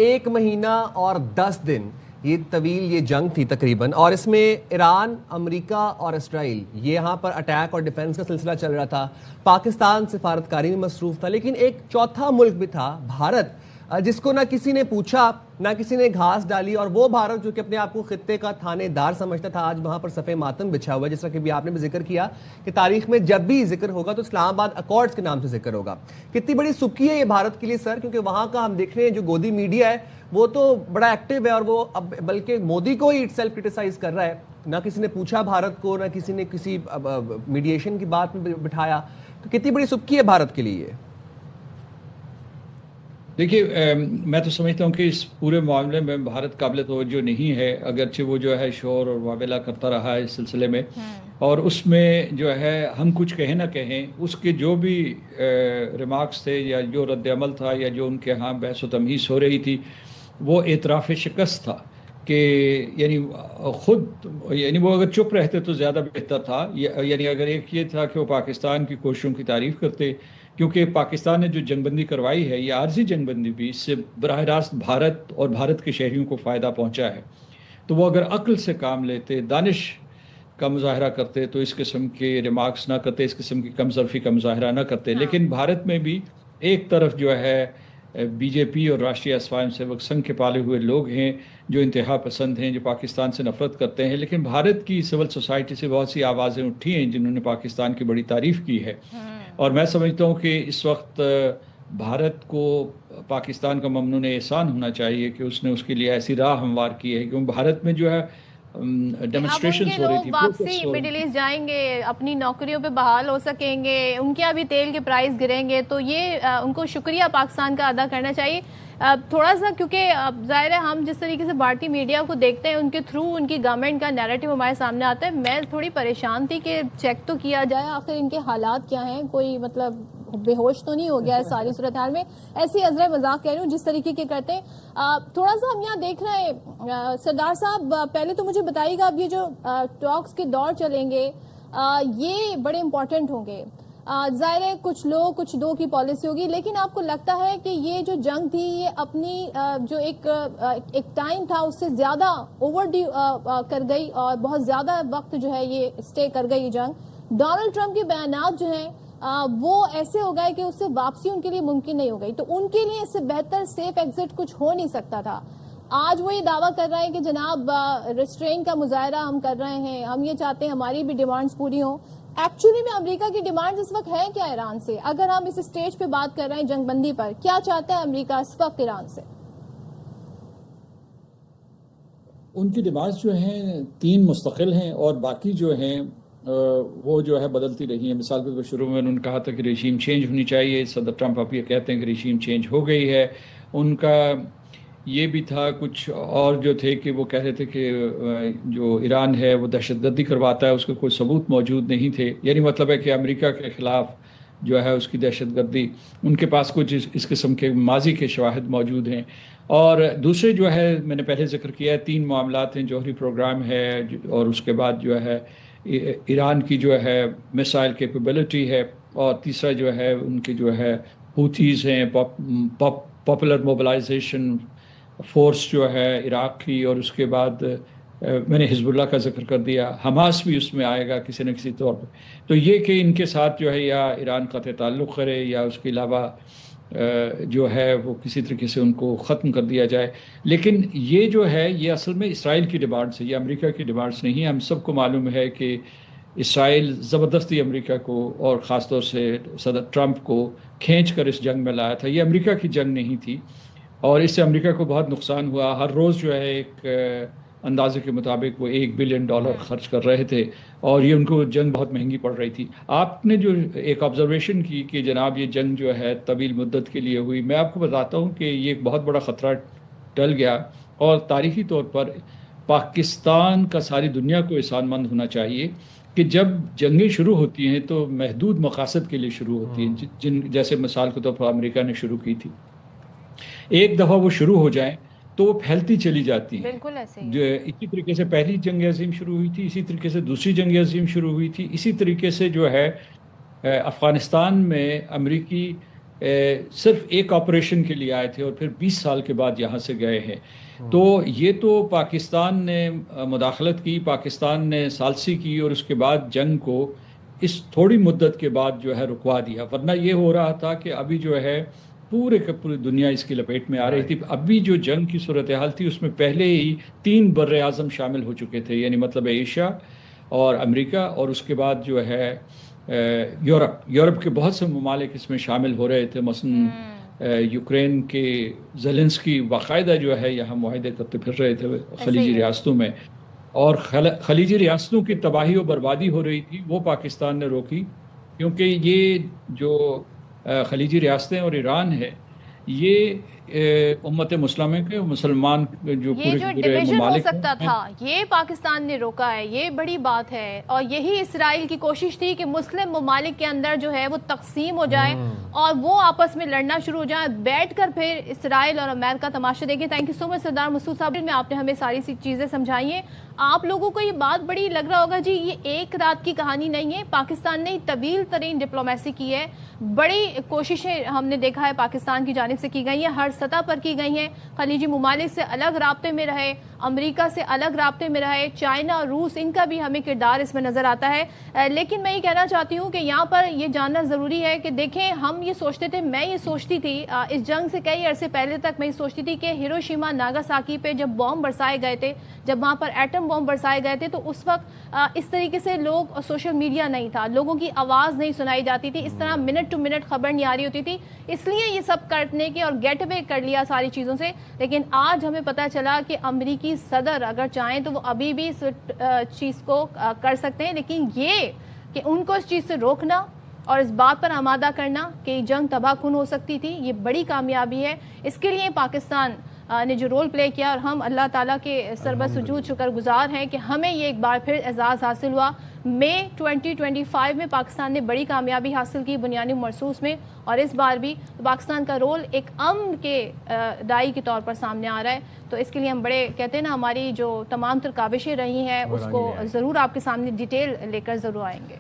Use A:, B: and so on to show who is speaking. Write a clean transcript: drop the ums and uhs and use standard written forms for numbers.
A: 1 مہینہ اور 10 دن یہ طویل یہ جنگ تھی تقریباً، اور اس میں ایران، امریکہ اور اسرائیل یہ یہاں پر اٹیک اور ڈیفنس کا سلسلہ چل رہا تھا. پاکستان سفارتکاری میں مصروف تھا، لیکن ایک چوتھا ملک بھی تھا، بھارت، جس کو نہ کسی نے پوچھا نہ کسی نے گھاس ڈالی. اور وہ بھارت جو کہ اپنے آپ کو خطے کا تھانے دار سمجھتا تھا، آج وہاں پر صفِ ماتم بچھا ہوا ہے. جس طرح کہ بھی آپ نے بھی ذکر کیا کہ تاریخ میں جب بھی ذکر ہوگا تو اسلام آباد اکارڈز کے نام سے ذکر ہوگا. کتنی بڑی سکی ہے یہ بھارت کے لیے سر، کیونکہ وہاں کا ہم دیکھ رہے ہیں جو گودی میڈیا ہے وہ تو بڑا ایکٹیو ہے، اور وہ اب بلکہ مودی کو ہی سیلف کرٹیسائز کر رہا ہے. نہ کسی نے پوچھا بھارت کو، نہ کسی نے کسی میڈیشن کی بات میں بٹھایا. تو کتنی بڑی سکی ہے بھارت کے لیے؟
B: دیکھیے، میں تو سمجھتا ہوں کہ اس پورے معاملے میں بھارت قابل توجہ نہیں ہے، اگرچہ وہ جو ہے شور اور واویلا کرتا رہا ہے اس سلسلے میں. اور اس میں جو ہے ہم کچھ کہیں نہ کہیں، اس کے جو بھی ریمارکس تھے یا جو رد عمل تھا یا جو ان کے ہاں بحث و تمہیز ہو رہی تھی، وہ اعتراف شکست تھا. کہ یعنی خود یعنی وہ اگر چپ رہتے تو زیادہ بہتر تھا. یعنی اگر ایک یہ تھا کہ وہ پاکستان کی کوششوں کی تعریف کرتے، کیونکہ پاکستان نے جو جنگ بندی کروائی ہے، یہ عارضی جنگ بندی بھی، اس سے براہ راست بھارت اور بھارت کے شہریوں کو فائدہ پہنچا ہے. تو وہ اگر عقل سے کام لیتے، دانش کا مظاہرہ کرتے، تو اس قسم کے ریمارکس نہ کرتے، اس قسم کی کم ظرفی کا مظاہرہ نہ کرتے. لیکن بھارت میں بھی ایک طرف جو ہے بی جے پی اور راشٹریہ سوائم سیوک سنگھ کے پالے ہوئے لوگ ہیں جو انتہا پسند ہیں، جو پاکستان سے نفرت کرتے ہیں. لیکن بھارت کی سول سوسائٹی سے بہت سی آوازیں اٹھی ہیں جنہوں نے پاکستان کی بڑی تعریف کی ہے. اور میں سمجھتا ہوں کہ اس وقت بھارت کو پاکستان کا ممنون احسان ہونا چاہیے کہ اس نے اس کے لیے ایسی راہ ہموار کی ہے. کیونکہ بھارت میں جو ہے ڈیمونسٹریشنز ہو رہی تھی،
C: واپسی مڈل ایسٹ جائیں گے، اپنی نوکریوں پہ بحال ہو سکیں گے، ان کے ابھی تیل کے پرائز گریں گے، تو یہ ان کو شکریہ پاکستان کا ادا کرنا چاہیے. تھوڑا سا کیونکہ ظاہر ہے ہم جس طریقے سے بھارتی میڈیا کو دیکھتے ہیں، ان کے تھرو ان کی گورنمنٹ کا نیریٹو ہمارے سامنے آتا ہے. میں تھوڑی پریشان تھی کہ چیک تو کیا جائے آخر ان کے حالات کیا ہیں، کوئی مطلب بے ہوش تو نہیں ہو گیا ہے ساری صورتحال میں. ایسی عذر مذاق کہہ رہی ہوں جس طریقے کے کرتے ہیں. تھوڑا سا ہم یہاں دیکھ رہے ہیں سردار صاحب، پہلے تو مجھے بتائیے گا اب یہ جو ٹاکس کے دور چلیں گے یہ بڑے امپورٹنٹ ہوں گے. ظاہر ہے کچھ لوگ کچھ دو کی پالیسی ہوگی، لیکن آپ کو لگتا ہے کہ یہ جو جنگ تھی یہ اپنی جو ایک ٹائم تھا اس سے زیادہ اوور ڈیو کر گئی اور بہت زیادہ وقت جو ہے یہ اسٹے کر گئی جنگ؟ ڈونلڈ ٹرمپ کے بیانات جو ہیں وہ ایسے ہو گئے کہ اس سے واپسی ان کے لیے ممکن نہیں ہو گئی، تو ان کے لیے اس سے بہتر سیف ایگزٹ کچھ ہو نہیں سکتا تھا. آج وہ یہ دعویٰ کر رہے ہیں کہ جناب ریسٹرین کا مظاہرہ ہم کر رہے ہیں، ہم یہ چاہتے ہیں ہماری بھی ڈیمانڈز پوری ہوں. ایکچولی میں امریکہ کی ڈیمانڈز اس وقت ہیں کیا ایران سے؟ اگر ہم اس اسٹیج پہ بات کر رہے ہیں جنگ بندی پر، کیا چاہتا ہے امریکہ اس وقت ایران سے؟
B: ان کی ڈیمانڈز جو ہیں 3 مستقل ہیں، اور باقی جو ہیں وہ جو ہے بدلتی رہی ہیں. مثال کے طور پر شروع میں انہوں نے کہا تھا کہ ریژیم چینج ہونی چاہیے. صدر ٹرمپ اب یہ کہتے ہیں کہ ریژیم چینج ہو گئی ہے. ان کا یہ بھی تھا کچھ اور جو تھے کہ وہ کہہ رہے تھے کہ جو ایران ہے وہ دہشت گردی کرواتا ہے، اس کے کوئی ثبوت موجود نہیں تھے. یعنی مطلب ہے کہ امریکہ کے خلاف جو ہے اس کی دہشت گردی، ان کے پاس کچھ اس قسم کے ماضی کے شواہد موجود ہیں. اور دوسرے جو ہے میں نے پہلے ذکر کیا ہے 3 معاملات ہیں. جوہری پروگرام ہے، اور اس کے بعد جو ہے ایران کی جو ہے میسائل کیپیبلٹی ہے، اور تیسرا جو ہے ان کے جو ہے ہوتھیز ہیں، پاپولر موبلائزیشن فورس جو ہے عراق کی، اور اس کے بعد میں نے حزب اللہ کا ذکر کر دیا، حماس بھی اس میں آئے گا کسی نہ کسی طور پہ. تو یہ کہ ان کے ساتھ جو ہے یا ایران قطع تعلق کرے یا اس کے علاوہ جو ہے وہ کسی طریقے سے ان کو ختم کر دیا جائے. لیکن یہ جو ہے یہ اصل میں اسرائیل کی ڈیمانڈس ہے، یہ امریکہ کی ڈیمانڈس نہیں ہے. ہم سب کو معلوم ہے کہ اسرائیل زبردستی امریکہ کو اور خاص طور سے صدر ٹرمپ کو کھینچ کر اس جنگ میں لایا تھا. یہ امریکہ کی جنگ نہیں تھی، اور اس سے امریکہ کو بہت نقصان ہوا. ہر روز جو ہے ایک اندازے کے مطابق وہ $1 بلین خرچ کر رہے تھے، اور یہ ان کو جنگ بہت مہنگی پڑ رہی تھی. آپ نے جو ایک آبزرویشن کی کہ جناب یہ جنگ جو ہے طویل مدت کے لیے ہوئی، میں آپ کو بتاتا ہوں کہ یہ ایک بہت بڑا خطرہ ٹل گیا. اور تاریخی طور پر پاکستان کا ساری دنیا کو احسان مند ہونا چاہیے کہ جب جنگیں شروع ہوتی ہیں تو محدود مقاصد کے لیے شروع ہوتی ہیں، جیسے مثال کے طور پر امریکہ نے شروع کی تھی. ایک دفعہ وہ شروع ہو جائیں تو وہ پھیلتی چلی جاتی ہیں.
C: بالکل ایسے ہی.
B: جو اسی طریقے سے پہلی جنگ عظیم شروع ہوئی تھی، اسی طریقے سے دوسری جنگ عظیم شروع ہوئی تھی، اسی طریقے سے جو ہے افغانستان میں امریکی صرف ایک آپریشن کے لیے آئے تھے اور پھر 20 سال کے بعد یہاں سے گئے ہیں. تو یہ تو پاکستان نے مداخلت کی، پاکستان نے ثالثی کی اور اس کے بعد جنگ کو اس تھوڑی مدت کے بعد جو ہے رکوا دیا. ورنہ یہ ہو رہا تھا کہ ابھی جو ہے پورے کی پوری دنیا اس کی لپیٹ میں آ رہی تھی. ابھی جو جنگ کی صورتحال تھی اس میں پہلے ہی 3 بر اعظم شامل ہو چکے تھے، یعنی مطلب ایشیا اور امریکہ، اور اس کے بعد جو ہے یورپ کے بہت سے ممالک اس میں شامل ہو رہے تھے. مثلا یوکرین کے زیلنسکی باقاعدہ جو ہے یہاں معاہدے کرتے پھر رہے تھے خلیجی ریاستوں میں، اور خلیجی ریاستوں کی تباہی و بربادی ہو رہی تھی، وہ پاکستان نے روکی. کیونکہ یہ جو خلیجی ریاستیں اور ایران ہے، یہ امت مسلمہ کے مسلمان جو
C: یہ جو
B: پورے
C: ڈویژن ہو
B: ممالک
C: سکتا تھا یہ پاکستان نے روکا ہے، یہ بڑی بات ہے. اور یہی اسرائیل کی کوشش تھی کہ مسلم ممالک کے اندر جو ہے وہ تقسیم ہو جائے اور وہ آپس میں لڑنا شروع ہو جائیں، بیٹھ کر پھر اسرائیل اور امریکہ تماشا دیکھیں. تھینک یو سو مچ سردار مسعود صاحب، میں آپ نے ہمیں ساری سی چیزیں سمجھائی ہیں. آپ لوگوں کو یہ بات بڑی لگ رہا ہوگا جی یہ ایک رات کی کہانی نہیں ہے، پاکستان نے طویل ترین ڈپلومیسی کی ہے، بڑی کوششیں ہم نے دیکھا ہے پاکستان کی جانب سے کی گئی ہیں، ہر سطح پر کی گئی ہیں. خلیجی ممالک سے الگ رابطے میں رہے، امریکہ سے الگ رابطے میں رہے، چائنا اور روس، ان کا بھی ہمیں کردار اس میں نظر آتا ہے. لیکن میں یہ کہنا چاہتی ہوں کہ یہاں پر یہ جاننا ضروری ہے کہ دیکھیں ہم یہ سوچتے تھے، میں یہ سوچتی تھی اس جنگ سے کئی عرصے پہلے تک میں یہ سوچتی تھی کہ ہیروشیما ناگاساکی پہ جب بم برسائے گئے تھے، جب وہاں پر ایٹم بم برسائے گئے تھے، تو اس وقت اس طریقے سے لوگ، سوشل میڈیا نہیں تھا، لوگوں کی آواز نہیں سنائی جاتی تھی، اس طرح منٹ ٹو منٹ خبر نہیں آ رہی ہوتی تھی، اس لیے یہ سب کرنے کے اور گیٹ اوے کر لیا ساری چیزوں سے. لیکن آج ہمیں پتہ چلا کہ امریکی صدر اگر چاہیں تو وہ ابھی بھی اس چیز کو کر سکتے ہیں، لیکن یہ کہ ان کو اس چیز سے روکنا اور اس بات پر آمادہ کرنا کہ یہ جنگ تباہ کن ہو سکتی تھی، یہ بڑی کامیابی ہے. اس کے لیے پاکستان نے جو رول پلے کیا، اور ہم اللہ تعالیٰ کے سربت سجود شکر گزار ہیں کہ ہمیں یہ ایک بار پھر اعزاز حاصل ہوا. مئی 2025 میں پاکستان نے بڑی کامیابی حاصل کی بنیادی مرسوس میں، اور اس بار بھی پاکستان کا رول ایک امن کے دائی کے طور پر سامنے آ رہا ہے. تو اس کے لیے ہم بڑے کہتے ہیں نا، ہماری جو تمام تر کاوشیں رہی ہیں اس کو ضرور آپ کے سامنے ڈیٹیل لے کر ضرور آئیں گے.